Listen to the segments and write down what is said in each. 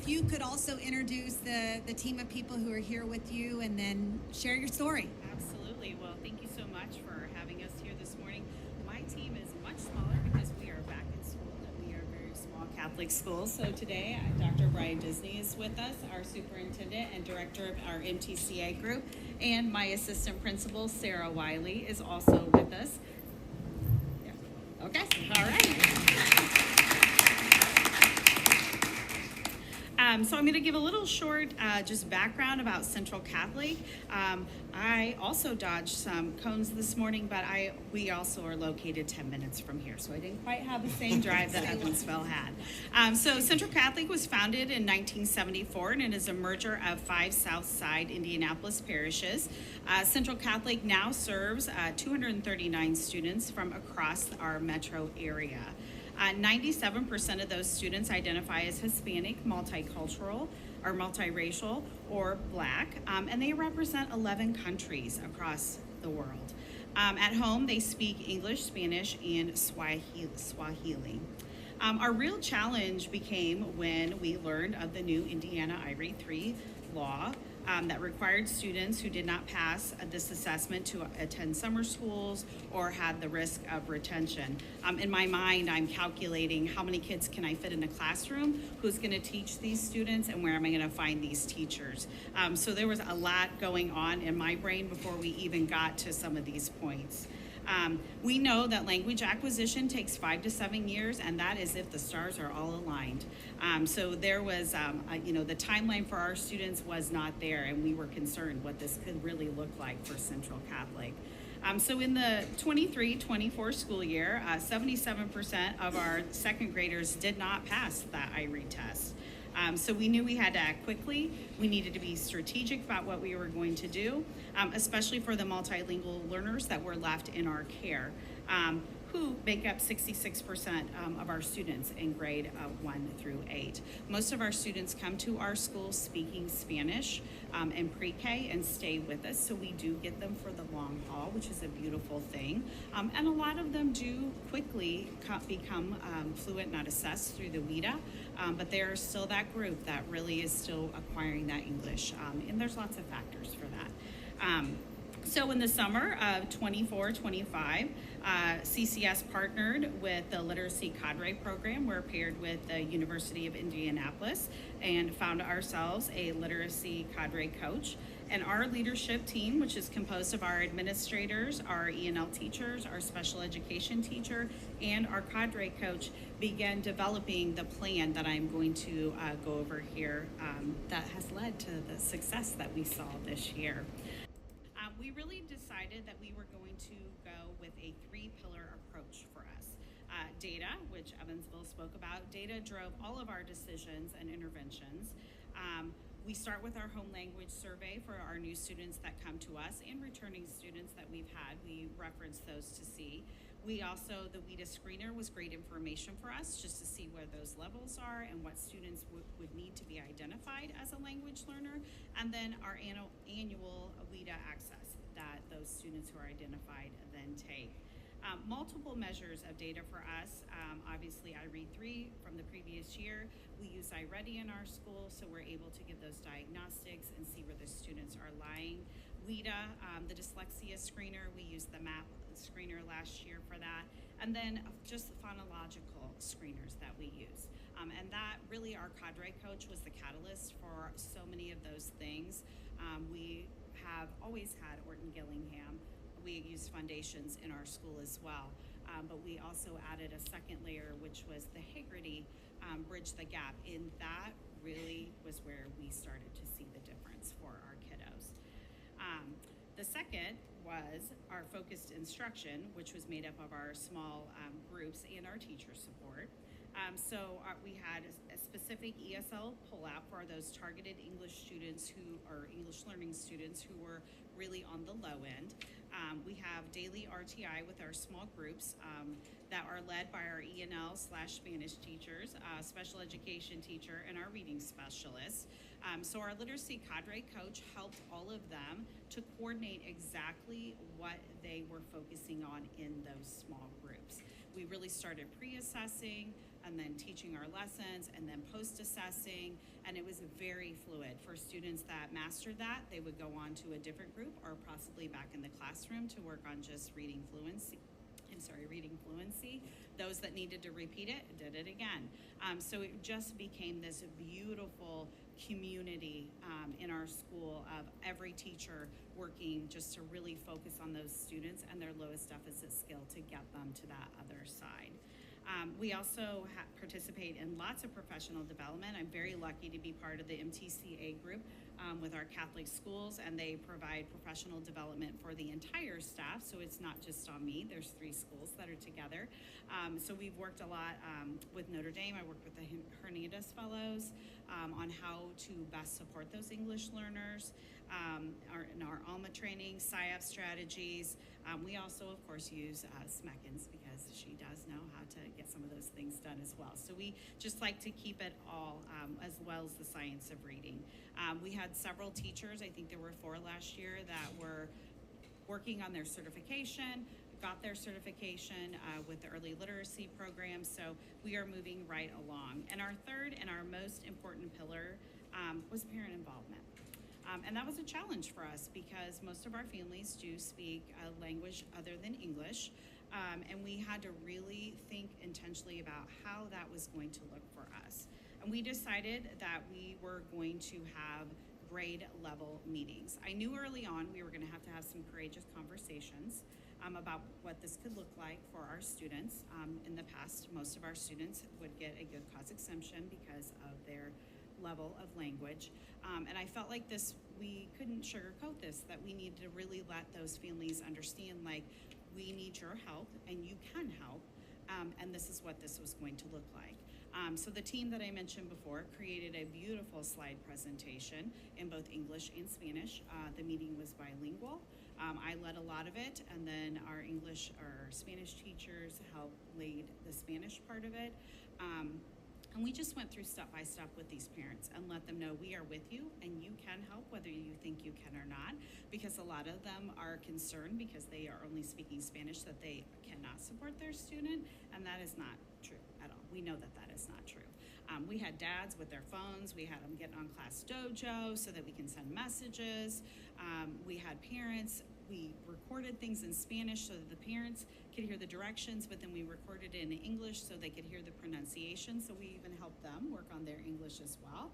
if you could also introduce the team of people who are here with you and then share your story. Absolutely. Well, thank you so much for having us here this morning. My team is much smaller because we are back in school and we are a very small Catholic school. So today, Dr. Brian Disney is with us, our superintendent and director of our MTCA group, and my assistant principal, Sarah Wiley, is also with us. Yeah. Okay, all right. So I'm going to give a little short just background about Central Catholic. I also dodged some cones this morning, but we also are located 10 minutes from here, so I didn't quite have the same drive that Evansville had. So Central Catholic was founded in 1974, and it is a merger of 5 South Side Indianapolis parishes. Central Catholic now serves 239 students from across our metro area. 97% of those students identify as Hispanic, multicultural, or multiracial, or Black, and they represent 11 countries across the world. At home, they speak English, Spanish, and Swahili. Our real challenge became when we learned of the new Indiana IREAD 3 law that required students who did not pass this assessment to attend summer schools or had the risk of retention. In my mind, I'm calculating how many kids can I fit in a classroom, who's going to teach these students, and where am I going to find these teachers. So there was a lot going on in my brain before we even got to some of these points. We know that language acquisition takes 5 to 7 years, and that is if the stars are all aligned. So there was, the timeline for our students was not there, and we were concerned what this could really look like for Central Catholic. So in the 23-24 school year, 77% of our second graders did not pass that IREAD test. So we knew we had to act quickly. We needed to be strategic about what we were going to do, especially for the multilingual learners that were left in our care, who make up 66% of our students in grade 1 through 8. Most of our students come to our school speaking Spanish in pre-K and stay with us, so we do get them for the long haul, which is a beautiful thing. And a lot of them do quickly become fluent, not assessed through the WIDA, but there is still that group that really is still acquiring that English, and there's lots of factors for that. So in the summer of 24-25, CCS partnered with the Literacy Cadre program. We're paired with the University of Indianapolis and found ourselves a Literacy Cadre coach. And our leadership team, which is composed of our administrators, our E&L teachers, our special education teacher, and our cadre coach, began developing the plan that I'm going to go over here that has led to the success that we saw this year. We really decided that we were going to go with a 3-pillar approach for us. Data, which Evansville spoke about. Data drove all of our decisions and interventions. We start with our home language survey for our new students that come to us and returning students that we've had. We reference those to see. We also, the WIDA screener was great information for us just to see where those levels are and what students would need to be identified as a language learner. And then our annual WIDA access that those students who are identified then take. Multiple measures of data for us. Obviously, IREAD 3 from the previous year. We use IREAD in our school, so we're able to give those diagnostics and see where the students are lying. WIDA, the dyslexia screener, we used the MAP screener last year for that. And then just the phonological screeners that we use. And that really, our cadre coach was the catalyst for so many of those things. We have always had Orton Gillingham. We use foundations in our school as well, but we also added a second layer, which was the Haggerty Bridge the Gap, and that really was where we started to see the difference for our kiddos. The second was our focused instruction, which was made up of our small groups and our teacher support. We had a specific ESL pullout for those targeted English students English learning students who were really on the low end. We have daily RTI with our small groups that are led by our E&L/Spanish teachers, special education teacher, and our reading specialist. So our literacy cadre coach helped all of them to coordinate exactly what they were focusing on in those small groups. We really started pre-assessing, and then teaching our lessons, and then post-assessing, and it was very fluid. For students that mastered that, they would go on to a different group or possibly back in the classroom to work on just reading fluency. Those that needed to repeat it did it again. So it just became this beautiful community in our school of every teacher working just to really focus on those students and their lowest deficit skill to get them to that other side. We also participate in lots of professional development. I'm very lucky to be part of the MTCA group with our Catholic schools, and they provide professional development for the entire staff, so it's not just on me. There's 3 schools that are together. So we've worked a lot with Notre Dame. I worked with the Hernandez Fellows on how to best support those English learners, in our ALMA training, SIAP strategies. We also, of course, use Smeckens because she does know how to get some of those things done as well. So we just like to keep it all, as well as the science of reading. We had several teachers, I think there were 4 last year, that were working on their certification, got their certification with the early literacy program, so we are moving right along. And our third and our most important pillar was parent involvement. And that was a challenge for us because most of our families do speak a language other than English, and we had to really think intentionally about how that was going to look for us. And we decided that we were going to have grade level meetings. I knew early on we were going to have some courageous conversations about what this could look like for our students. In the past, most of our students would get a good cause exemption because of their level of language. And I felt like we couldn't sugarcoat this, that we needed to really let those families understand, like, we need your help and you can help. And this is what this was going to look like. So the team that I mentioned before created a beautiful slide presentation in both English and Spanish. The meeting was bilingual. I led a lot of it, and then our Spanish teachers helped lead the Spanish part of it. And we just went through step by step with these parents and let them know we are with you and you can help whether you think you can or not, because a lot of them are concerned because they are only speaking Spanish that they cannot support their student, and that is not true at all. We know that that is not true. We had dads with their phones. We had them get on Class Dojo so that we can send messages. We had parents. We recorded things in Spanish so that the parents could hear the directions, but then we recorded it in English so they could hear the pronunciation. So we even helped them work on their English as well.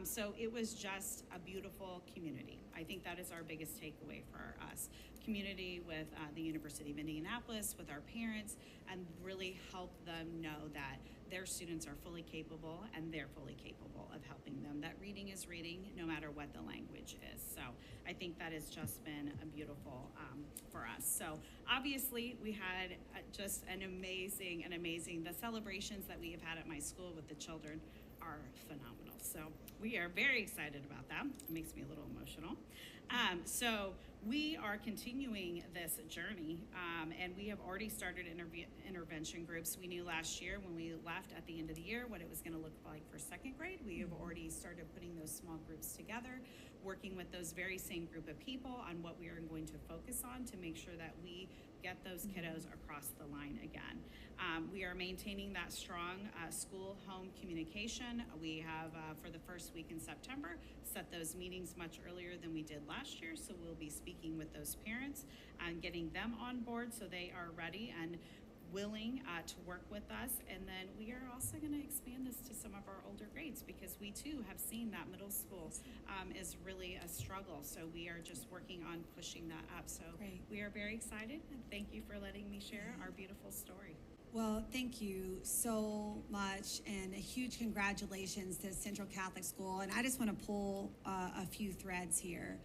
So it was just a beautiful community. I think that is our biggest takeaway for us. Community with the University of Indianapolis, with our parents, and really help them know that their students are fully capable and they're fully capable of helping them. That reading is reading no matter what the language is. So I think that has just been a beautiful for us. So obviously we had just an amazing, the celebrations that we have had at my school with the children are phenomenal. So we are very excited about that. It makes me a little emotional. So we are continuing this journey, and we have already started intervention groups. We knew last year when we left at the end of the year what it was going to look like for second grade. We have already started putting those small groups together, working with those very same group of people on what we are going to focus on to make sure that we get those kiddos across the line again. We are maintaining that strong school-home communication. We have, for the first week in September, set those meetings much earlier than we did last year, so we'll be speaking with those parents and getting them on board so they are ready and willing to work with us. And then we are also going to expand this to some of our older grades because we too have seen that middle school is really a struggle. So we are just working on pushing that up. So we are very excited, and thank you for letting me share our beautiful story. Well, thank you so much, and a huge congratulations to Central Catholic School. And I just want to pull a few threads here.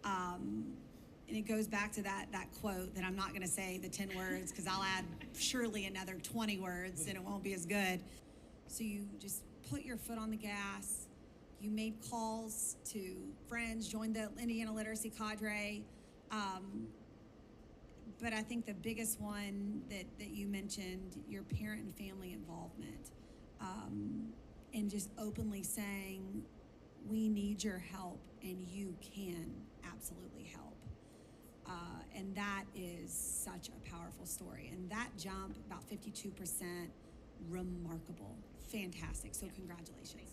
And it goes back to that quote that I'm not going to say the 10 words because I'll add surely another 20 words and it won't be as good. So you just put your foot on the gas. You made calls to friends, joined the Indiana Literacy Cadre. But I think the biggest one that you mentioned, your parent and family involvement, and just openly saying, we need your help and you can absolutely help. And that is such a powerful story. And that jump, about 52%, remarkable, fantastic. So congratulations.